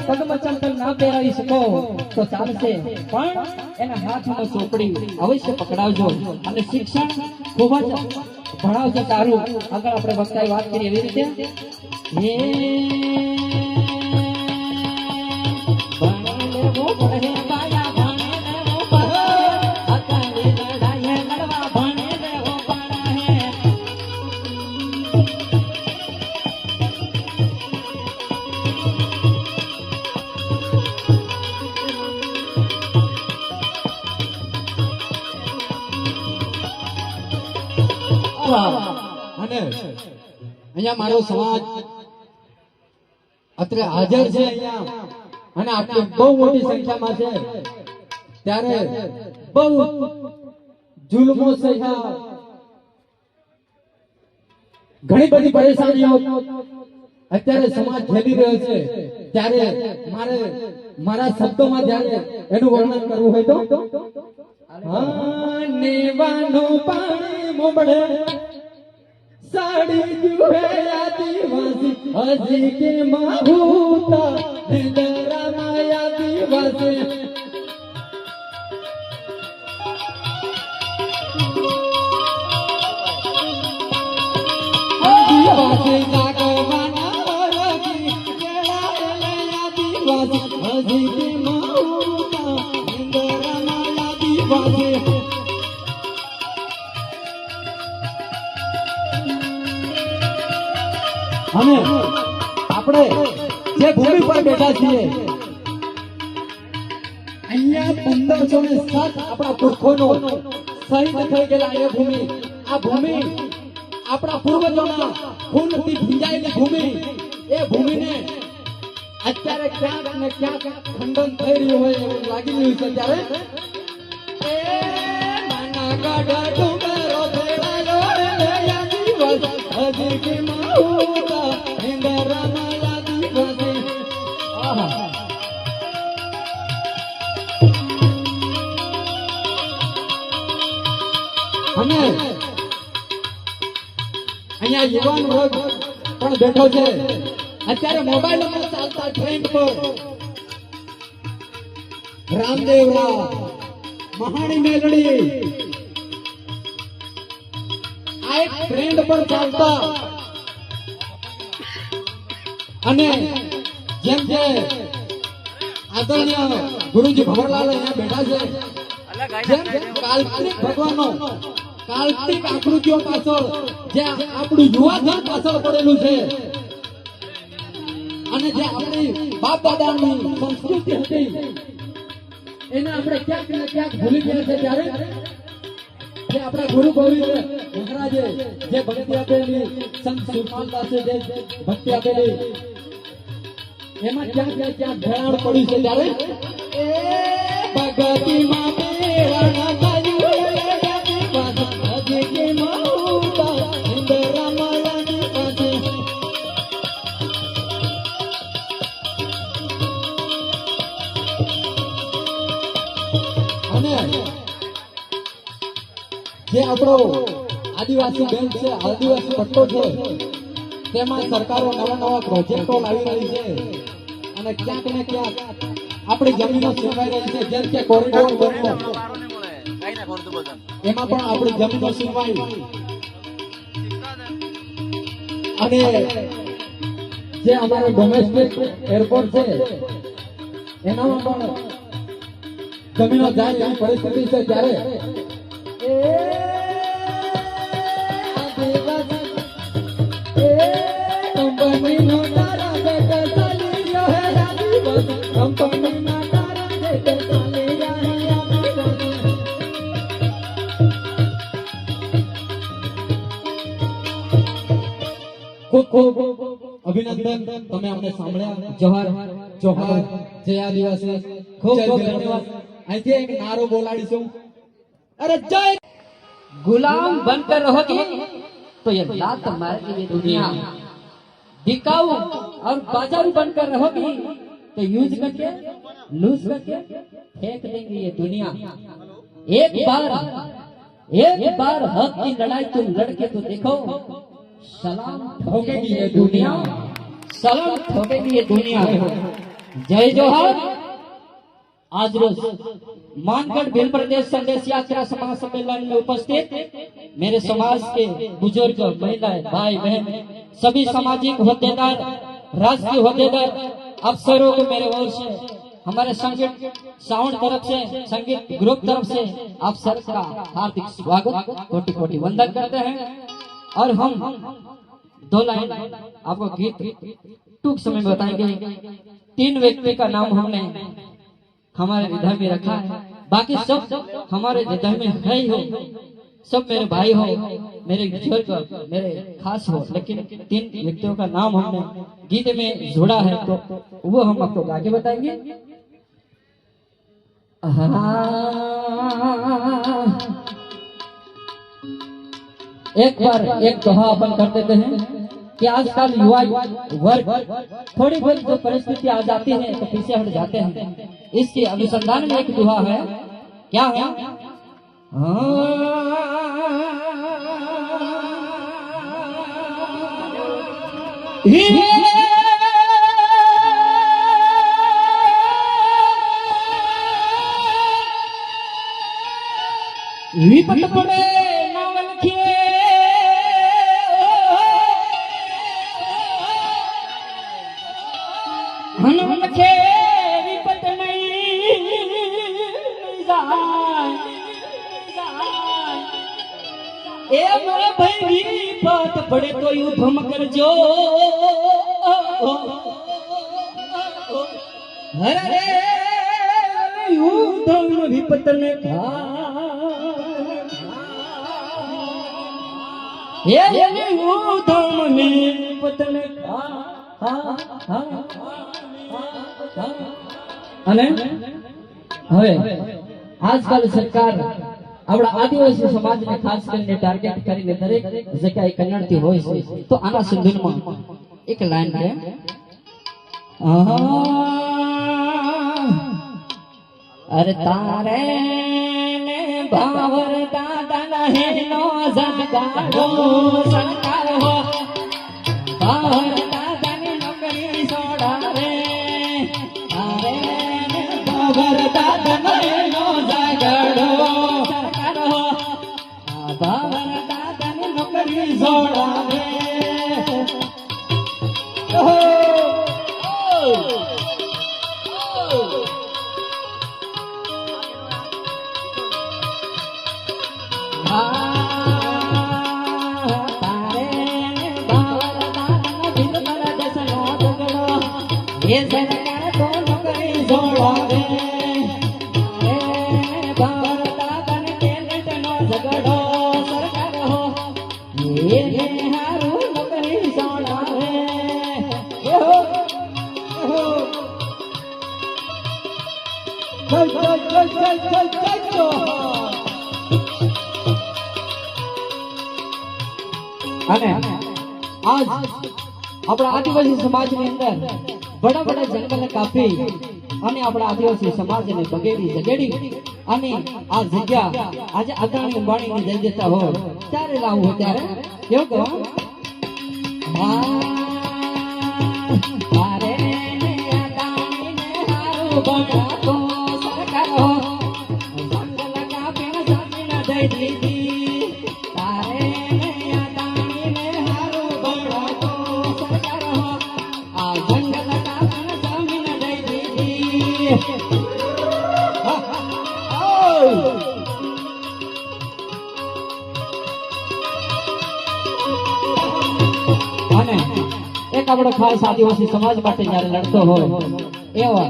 પગમાં ચંપલ ના પહેરાવી શકો તો ચાલશે, પણ એના હાથમાં ચોપડી અવશ્ય પકડાવજો અને શિક્ષણ ખૂબ જ ભણાવજો સારું. આગળ આપણે વક્તાએ વાત કરી એવી રીતે અને અહીંયા મારો સમાજ અત્રે હાજર છે અહીંયા, અને આટલી બહુ મોટી સંખ્યામાં છે, ત્યારે બહુ જુલ્મો છે, ઘણી બધી પરેશાનીઓ અત્યારે સમાજ ઝેલી રહ્યો છે. ત્યારે મારા શબ્દોમાં જ્યારે એનું વર્ણન કરવું હોય તો નેવાનું પાણી મોબડે સાડી જુએ આદિવાસી હજી કે માહુતા નિંદરામાં આદિવાસી આદિવાસી જાગવાના વરગી કેળાયેલા આદિવાસી હજી કે માહુતા નિંદરામાં આદિવાસી. અને આપણે જે ભૂમિ પર બેઠા છીએ અહીંયા 1507 આપણા પુરખોનો શહીદ થઈ ગયેલા એ ભૂમિ, આ ભૂમિ આપણા પૂર્વજોના ખૂનથી ભીંજાયેલી ભૂમિ, એ ભૂમિને અત્યારે ક્યાંક ને ક્યાંક ખંડન થઈ રહ્યું હોય એવું લાગી રહ્યું છે. ત્યારે એ નાના ગાડા ડુંગરો ભેળાયો રે આદિવાસી હજી કે માહુતા નિંદરામાં આદિવાસી. અને અહીંયા યુવાન વર્ગ પણ બેઠો છે. અત્યારે મોબાઈલમાં ચાલતા ટ્રેન્ડ પર રામદેવરા, મહાણી મેલડી, આ એક ટ્રેન્ડ પર ચાલતા, અને જેમ કે આદરણીય ગુરુજી ભવરલાલ અહીંયા બેઠા છે, જેમ કાલ્પનિક ભગવાનો કાલ્પનિક આકૃતિઓ પાછળ જે આપણું યુવાધન પાછળ પડેલું છે, અને જે આપણી બાપ દાદાની સંસ્કૃતિ હતી એને આપણે ક્યાંક ને ક્યાંક ભૂલી ગયા છે. ત્યારે જે આપણા ગુરુ ગોવિંદ મહારાજે જે ભક્તિ આપેલી, સંત સુરપાલદાસે જે ભક્તિ આપેલી, એમાં ક્યાંક ને ક્યાંક ભેળાણ પડ્યું છે. ત્યારે એ ભગતિમાં મેળા જે આપણો આદિવાસી બેંક છે, આદિવાસી પટ્ટો છે, તેમાં સરકારો નવા પ્રોજેક્ટો લાવી રહી છે, અને ક્યાંક ને ક્યાંક આપણી જમીનો છીનવાઈ રહી છે. જેમ કે કોરિડોર બનવો, એમાં પણ આપણી જમીનો છીનવાઈ, અને જે અમારો ડોમેસ્ટિક એરપોર્ટ છે એનામાં પણ જમીનો જાય એવી પરિસ્થિતિ છે. ત્યારે ખૂબ ખૂબ અભિનંદન, તમે અમને સાંભળ્યા. જોહાર જોહાર, જય આદિવાસી. ખૂબ ખૂબ ધન્યવાદ. અહીંથી એક નારો બોલાડીશું, अरे जय गुलाम बनकर रहोगे तो ये लात मारेगी ये दुनिया, बिकाऊ और बाजारू बनकर रहोगी तो यूज करके लूज करके फेंक देंगे ये दुनिया. एक बार हक की लड़ाई तुम लड़के तो देखो, सलाम ठोकेगी ये दुनिया, सलाम ठोकेगी ये दुनिया. जय जोहर। आज रोज मानगढ़ भील प्रदेश संदेश यात्रा समाज सम्मेलन में उपस्थित मेरे समाज के बुजुर्ग, महिलाएं, भाई बहन, सभी सामाजिक होद्देदार, राष्ट्रीय होद्देदार, अफसरों को मेरे ओर से, हमारे संगीत साउंड तरफ से, संगीत ग्रुप तरफ से आप सर का हार्दिक स्वागत, कोटि कोटि वंदन करते हैं। और हम दो लाइन आपको गीत टूक समय में बताएंगे। 3 व्यक्ति का नाम हमने हमारे हृदय में रखा है, बाकी सब हमारे हृदय में है ही हो, सब मेरे भाई हो, मेरे बुजुर्ग, मेरे खास हो, लेकिन 3 व्यक्तियों का नाम हमने गीत में जोड़ा है, तो वो हम आपको गा के बताएंगे। एक बार एक दोहा अपन कर देते हैं कि आजकल युवा वर्ग थोड़ी बहुत जो परिस्थिति आ जाती है तो पीछे हट जाते हैं। इसके अनुसंधान में एक दोहा है, क्या है? विपत पड़े नावल के हनुमन के विपत नहीं जाए, ए मोरे भाई विपत पड़े तो युद्ध कर जो, हरे युद्ध में विपत ने खा, ये युद्ध में विपत ने खा। અને હવે આજકાલ સરકાર આપણા આદિવાસી સમાજને ખાસ કરીને ટાર્ગેટ કરીને દરેક જગ્યાએ કન્નડતી હોય છે, તો આના સંદર્ભમાં એક લાઈન છે, અરે તારે ને બાવર દાદા હેનો જગાડો સરકાર હો, બાવર દાદાની નોકરી છોડાવે, તારે ને બાવર દાદાનો હેનો જગાડો સરકાર હો, બાવર દાદાની નોકરી છોડાવે। ये सरकार को नौकरी जोड़ावे, बावर दादन के लेटनो झगड़ो सरकार हो, ये हारू नौकरी जोड़ावे। અને આજ આપણા આદિવાસી સમાજની અંદર बड़ा बड़ा जंगल कापी અને આપણા આદિવાસી સમાજને બગેડી જગેડી અને આ જગ્યા આજે અદાણી અંબાણીને દઈ દેતા હોય ત્યારે લાવું હોય ત્યારે કેવું કહો, તારે ને અદાણીને હારું બનાતો સરકાર હો, જંગલ કાપીને જમીન દઈ દીધી, તારે ને અદાણીને હારું બનાતો સરકાર હો, આ જંગલ અને એક આપણો ખાસ આદિવાસી સમાજ માટે જયારે લડતો હોય એવા